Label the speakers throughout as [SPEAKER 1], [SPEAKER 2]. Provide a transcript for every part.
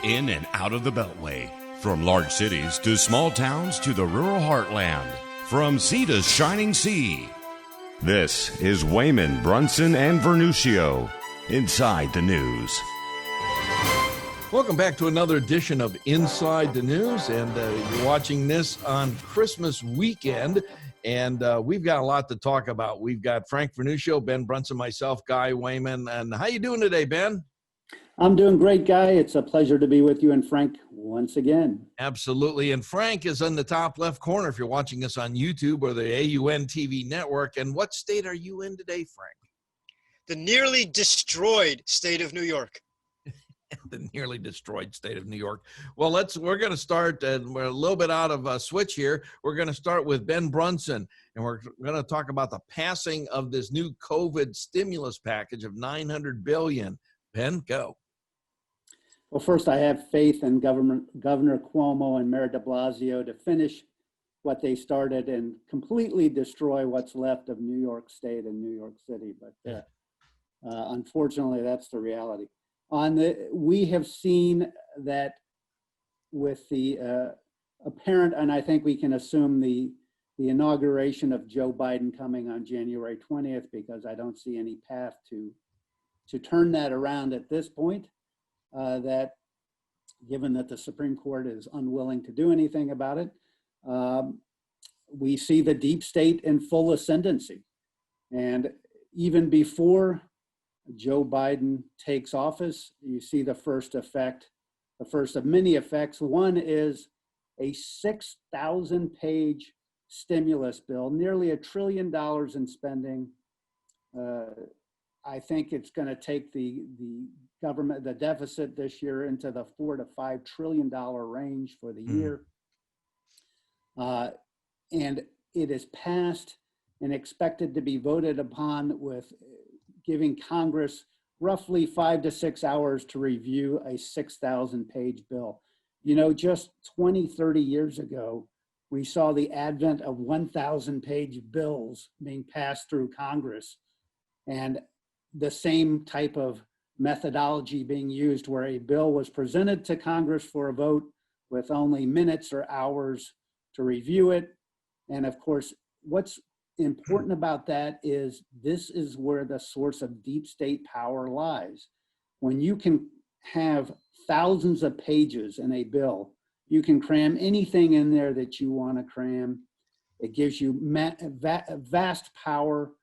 [SPEAKER 1] in and out of the Beltway. From large cities to small towns to the rural heartland. From sea to shining sea. This is Wehman, Brunson, and Vernuccio. Inside the News.
[SPEAKER 2] Welcome back to another edition of Inside the News, and you're watching this on Christmas weekend, and we've got a lot to talk about. We've got Frank Vernuccio, Ben Brunson, myself, Guy Wehman, and how you doing today, Ben?
[SPEAKER 3] I'm doing great, Guy. It's a pleasure to be with you and Frank once again.
[SPEAKER 2] Absolutely, and Frank is in the top left corner if you're watching us on YouTube or the AUN TV network. And what state are you in today, Frank?
[SPEAKER 4] The nearly destroyed state of New York.
[SPEAKER 2] The nearly destroyed state of New York. Well, we're going to start, and we're a little bit out of switch here. We're going to start with Ben Brunson, and we're going to talk about the passing of this new COVID stimulus package of $900 billion. Ben, go.
[SPEAKER 3] Well, first, I have faith in Governor Cuomo and Mayor de Blasio to finish what they started and completely destroy what's left of New York State and New York City. But unfortunately, that's the reality. We have seen that with the apparent, and I think we can assume the inauguration of Joe Biden coming on January 20th, because I don't see any path to turn that around at this point, that given that the Supreme Court is unwilling to do anything about it, we see the deep state in full ascendancy. And even before Joe Biden takes office, you see the first effect, the first of many effects. One is a 6,000-page stimulus bill, nearly $1 trillion in spending. I think it's going to take the government, the deficit this year, into the $4 to $5 trillion range for the year. And it is passed and expected to be voted upon with giving Congress roughly 5 to 6 hours to review a 6,000-page bill. You know, just 20, 30 years ago, we saw the advent of 1,000-page bills being passed through Congress, and the same type of methodology being used where a bill was presented to Congress for a vote with only minutes or hours to review it. And of course, what's important about that is this is where the source of deep state power lies. When you can have thousands of pages in a bill, you can cram anything in there that you want to cram. It gives you vast power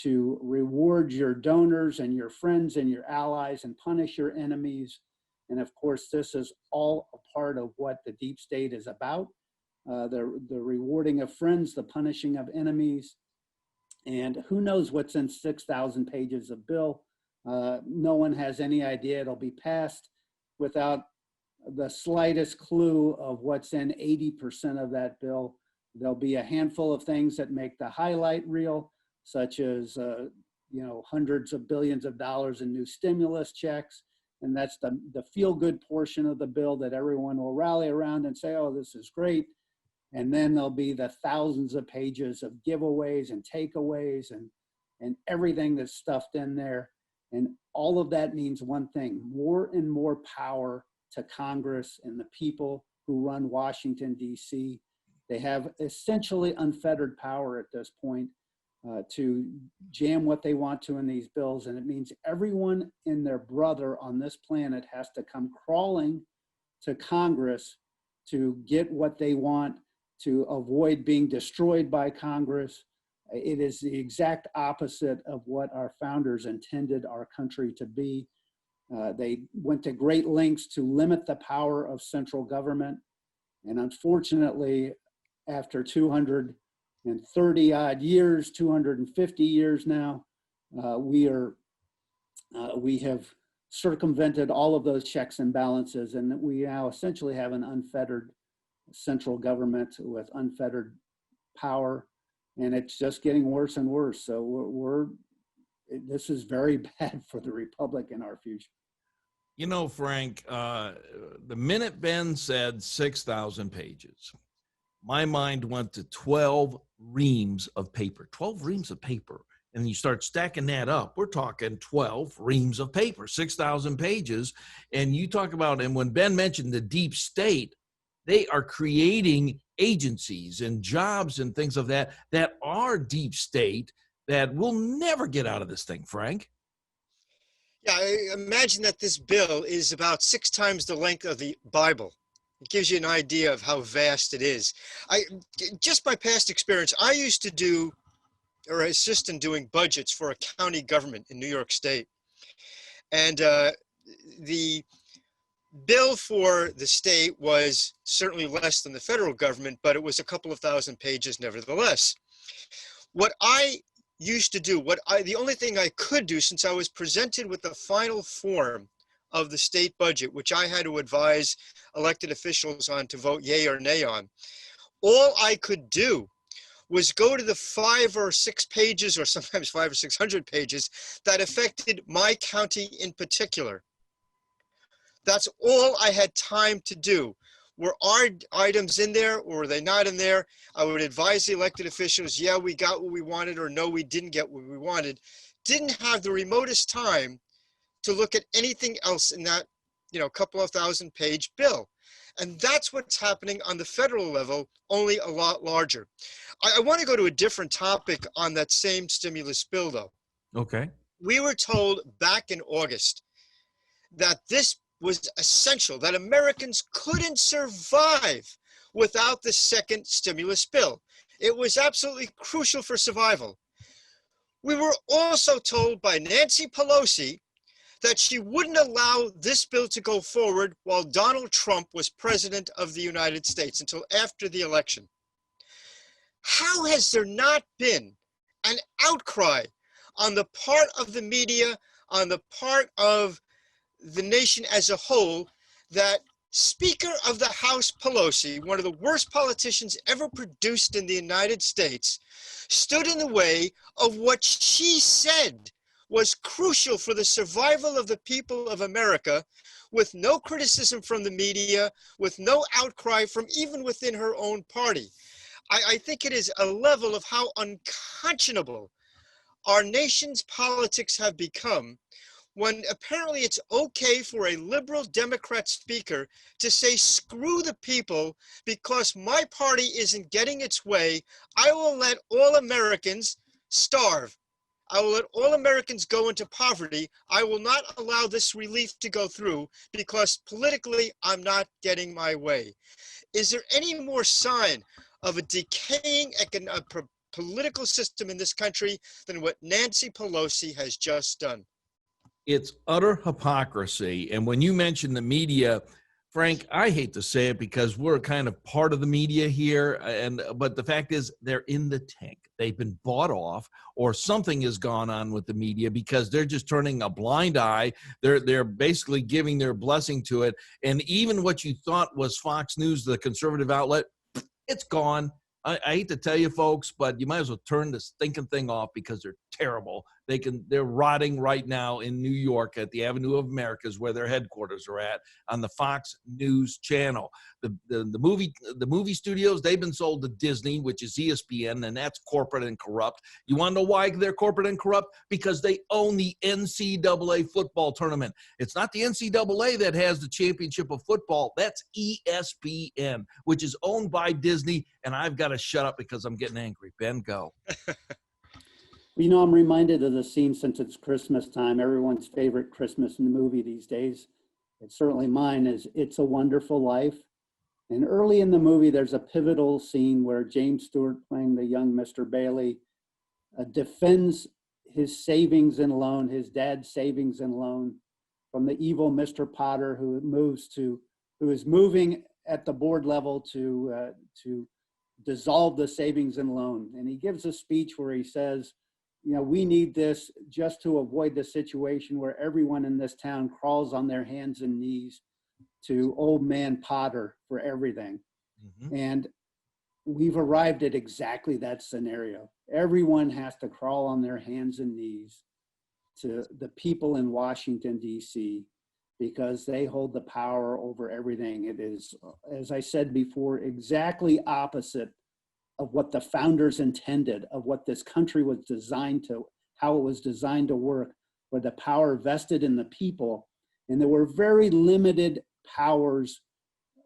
[SPEAKER 3] to reward your donors and your friends and your allies and punish your enemies. And of course, this is all a part of what the deep state is about. The rewarding of friends, the punishing of enemies. And who knows what's in 6,000 pages of bill. No one has any idea it'll be passed without the slightest clue of what's in 80% of that bill. There'll be a handful of things that make the highlight reel, such as hundreds of billions of dollars in new stimulus checks. And that's the feel-good portion of the bill that everyone will rally around and say, oh, this is great. And then there'll be the thousands of pages of giveaways and takeaways and everything that's stuffed in there. And all of that means one thing: more and more power to Congress and the people who run Washington, D.C. They have essentially unfettered power at this point to jam what they want to in these bills. And it means everyone and their brother on this planet has to come crawling to Congress to get what they want, to avoid being destroyed by Congress. It is the exact opposite of what our founders intended our country to be. They went to great lengths to limit the power of central government. And unfortunately, after 230 odd years, 250 years now, we have circumvented all of those checks and balances, and we now essentially have an unfettered central government with unfettered power, and it's just getting worse and worse. So this is very bad for the Republic in our future.
[SPEAKER 2] You know, Frank, the minute Ben said 6,000 pages, my mind went to 12 reams of paper, 12 reams of paper. and you start stacking that up, we're talking 12 reams of paper, 6,000 pages. And you talk about, and when Ben mentioned the deep state, they are creating agencies and jobs and things of that are deep state that will never get out of this thing, Frank.
[SPEAKER 4] Yeah, I imagine that this bill is about 6 times the length of the Bible. It gives you an idea of how vast it is. Just by past experience, I used to do or assist in doing budgets for a county government in New York State. And the bill for the state was certainly less than the federal government, but it was a couple of thousand pages nevertheless. What I used to do, the only thing I could do, since I was presented with the final form of the state budget, which I had to advise elected officials on to vote yay or nay on, all I could do was go to the 5 or 6 pages, or sometimes 500 or 600 pages that affected my county in particular. That's all I had time to do. Were our items in there or were they not in there? I would advise the elected officials, yeah, we got what we wanted, or no, we didn't get what we wanted. Didn't have the remotest time to look at anything else in that, couple of 1,000-page bill. And that's what's happening on the federal level, only a lot larger. I want to go to a different topic on that same stimulus bill, though.
[SPEAKER 2] Okay.
[SPEAKER 4] We were told back in August that this was essential, that Americans couldn't survive without the second stimulus bill. It was absolutely crucial for survival. We were also told by Nancy Pelosi that she wouldn't allow this bill to go forward while Donald Trump was president of the United States until after the election. How has there not been an outcry on the part of the media, on the part of the nation as a whole, that Speaker of the House Pelosi, one of the worst politicians ever produced in the United States, stood in the way of what she said was crucial for the survival of the people of America, with no criticism from the media, with no outcry from even within her own party? I think it is a level of how unconscionable our nation's politics have become, when apparently it's okay for a liberal Democrat speaker to say, screw the people, because my party isn't getting its way. I will let all Americans starve. I will let all Americans go into poverty. I will not allow this relief to go through because politically I'm not getting my way. Is there any more sign of a decaying political system in this country than what Nancy Pelosi has just done?
[SPEAKER 2] It's utter hypocrisy. And when you mention the media, Frank, I hate to say it because we're kind of part of the media here, but the fact is they're in the tank. They've been bought off, or something has gone on with the media because they're just turning a blind eye. They're basically giving their blessing to it. And even what you thought was Fox News, the conservative outlet, it's gone. I hate to tell you folks, but you might as well turn this stinking thing off because they're terrible. They're rotting right now in New York at the Avenue of Americas, where their headquarters are at, on the Fox News channel. The movie studios, they've been sold to Disney, which is ESPN, and that's corporate and corrupt. You want to know why they're corporate and corrupt? Because they own the NCAA football tournament. It's not the NCAA that has the championship of football. That's ESPN, which is owned by Disney. And I've got to shut up because I'm getting angry. Ben, go.
[SPEAKER 3] I'm reminded of the scene, since it's Christmas time, everyone's favorite Christmas movie these days. It's certainly mine, is It's a Wonderful Life. And early in the movie, there's a pivotal scene where James Stewart, playing the young Mr. Bailey, defends his savings and loan, his dad's savings and loan, from the evil Mr. Potter, who is moving at the board level to dissolve the savings and loan. And he gives a speech where he says, we need this just to avoid the situation where everyone in this town crawls on their hands and knees to old man Potter for everything. Mm-hmm. And we've arrived at exactly that scenario. Everyone has to crawl on their hands and knees to the people in Washington, D.C., because they hold the power over everything. It is, as I said before, exactly opposite of what the founders intended, of what this country was designed to how it was designed to work, where the power vested in the people, and there were very limited powers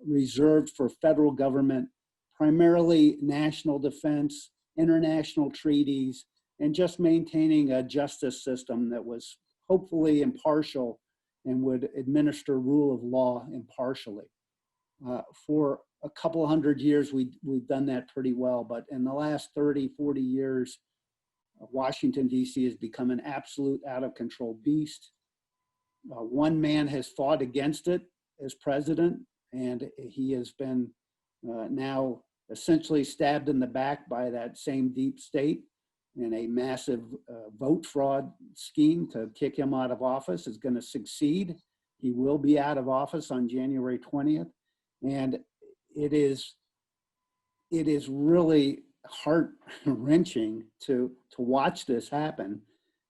[SPEAKER 3] reserved for federal government, primarily national defense, international treaties, and just maintaining a justice system that was hopefully impartial and would administer rule of law impartially. For a couple hundred years, we've done that pretty well, but in the last 30, 40 years, Washington, D.C. has become an absolute out-of-control beast. One man has fought against it as president, and he has been now essentially stabbed in the back by that same deep state in a massive vote fraud scheme to kick him out of office. Is going to succeed. He will be out of office on January 20th. And it is really heart-wrenching to watch this happen,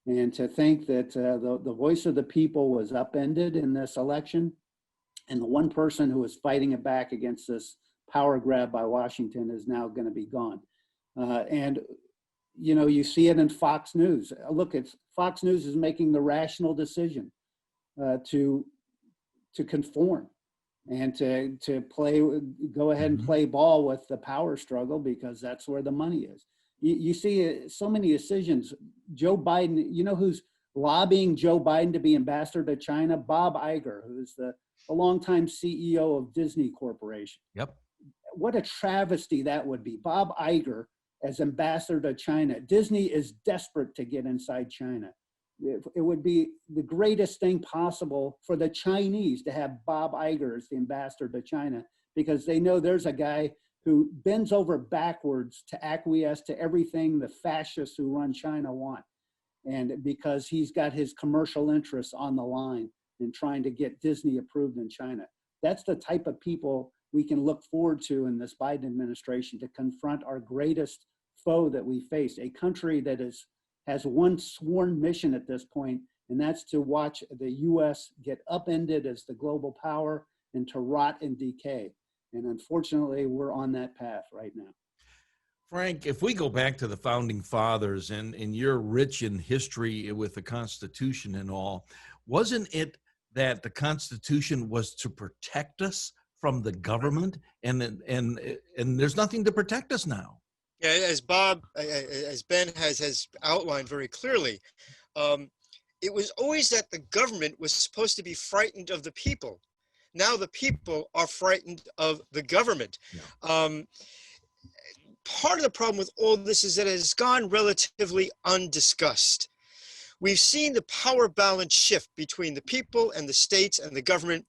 [SPEAKER 3] and to think that the voice of the people was upended in this election, and the one person who was fighting it back against this power grab by Washington is now going to be gone. And you know, you see it in Fox News. Look, Fox News is making the rational decision to conform and to go ahead and play ball with the power struggle, because that's where the money is. You see so many decisions. Joe Biden, you know who's lobbying Joe Biden to be ambassador to China? Bob Iger, who's the longtime CEO of Disney Corporation.
[SPEAKER 2] Yep.
[SPEAKER 3] What a travesty that would be. Bob Iger as ambassador to China. Disney is desperate to get inside China. It would be the greatest thing possible for the Chinese to have Bob Iger as the ambassador to China, because they know there's a guy who bends over backwards to acquiesce to everything the fascists who run China want. And because he's got his commercial interests on the line in trying to get Disney approved in China. That's the type of people we can look forward to in this Biden administration to confront our greatest foe that we face, a country that has one sworn mission at this point, and that's to watch the U.S. get upended as the global power and to rot and decay. And unfortunately, we're on that path right now.
[SPEAKER 2] Frank, if we go back to the founding fathers, and you're rich in history with the Constitution and all, wasn't it that the Constitution was to protect us from the government, and there's nothing to protect us now?
[SPEAKER 4] Yeah, as Ben has outlined very clearly, it was always that the government was supposed to be frightened of the people. Now the people are frightened of the government. Yeah. Part of the problem with all this is that it has gone relatively undiscussed. We've seen the power balance shift between the people and the states and the government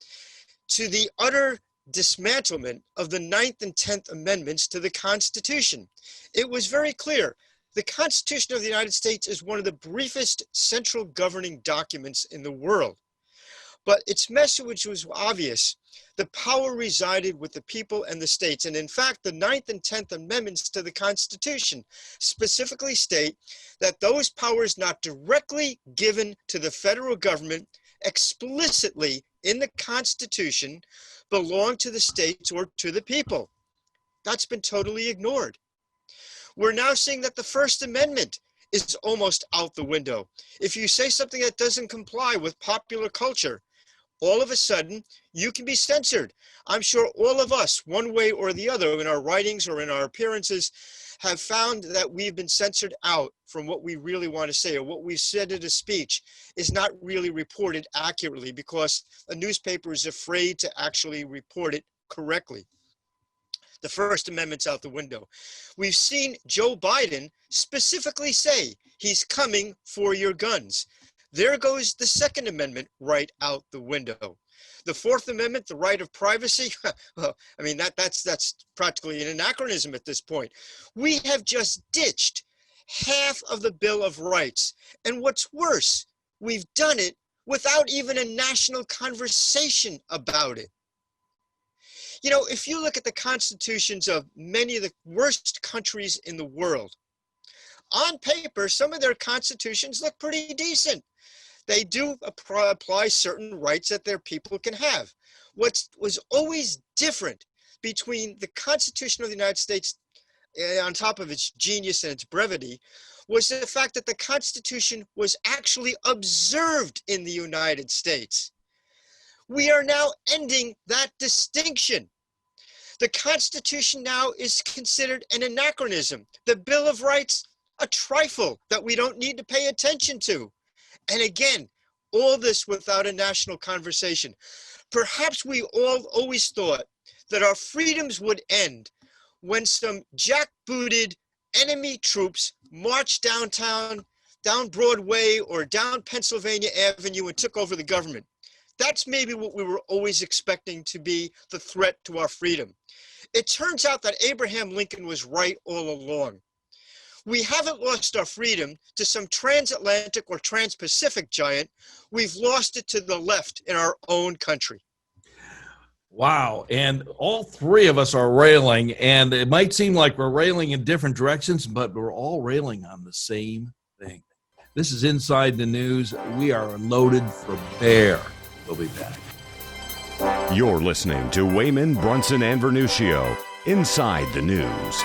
[SPEAKER 4] to the utter dismantlement of the 9th and 10th Amendments to the Constitution. It was very clear. The Constitution of the United States is one of the briefest central governing documents in the world. But its message was obvious. The power resided with the people and the states. And in fact, the 9th and 10th Amendments to the Constitution specifically state that those powers not directly given to the federal government explicitly in the Constitution belong to the states or to the people. That's been totally ignored. We're now seeing that the First Amendment is almost out the window. If you say something that doesn't comply with popular culture, all of a sudden you can be censored. I'm sure all of us, one way or the other, in our writings or in our appearances, have found that we've been censored out from what we really want to say, or what we've said in a speech is not really reported accurately because a newspaper is afraid to actually report it correctly. The First Amendment's out the window. We've seen Joe Biden specifically say he's coming for your guns. There goes the Second Amendment right out the window. The Fourth Amendment, the right of privacy, well, I mean, that's practically an anachronism at this point. We have just ditched half of the Bill of Rights. And what's worse, we've done it without even a national conversation about it. You know, if you look at the constitutions of many of the worst countries in the world, on paper, some of their constitutions look pretty decent. They do apply certain rights that their people can have. What was always different between the Constitution of the United States on top of its genius and its brevity, was the fact that the Constitution was actually observed in the United States. We are now ending that distinction. The Constitution now is considered an anachronism. The Bill of Rights, a trifle that we don't need to pay attention to. And again, all this without a national conversation. Perhaps we all always thought that our freedoms would end when some jackbooted enemy troops marched downtown, down Broadway or down Pennsylvania Avenue and took over the government. That's maybe what we were always expecting to be the threat to our freedom. It turns out that Abraham Lincoln was right all along. We haven't lost our freedom to some transatlantic or trans-Pacific giant. We've lost it to the left in our own country.
[SPEAKER 2] Wow. And all three of us are railing, and it might seem like we're railing in different directions, but we're all railing on the same thing. This is Inside the News. We are loaded for bear. We'll be back.
[SPEAKER 1] You're listening to Wehman, Brunson, and Vernuccio, Inside the News.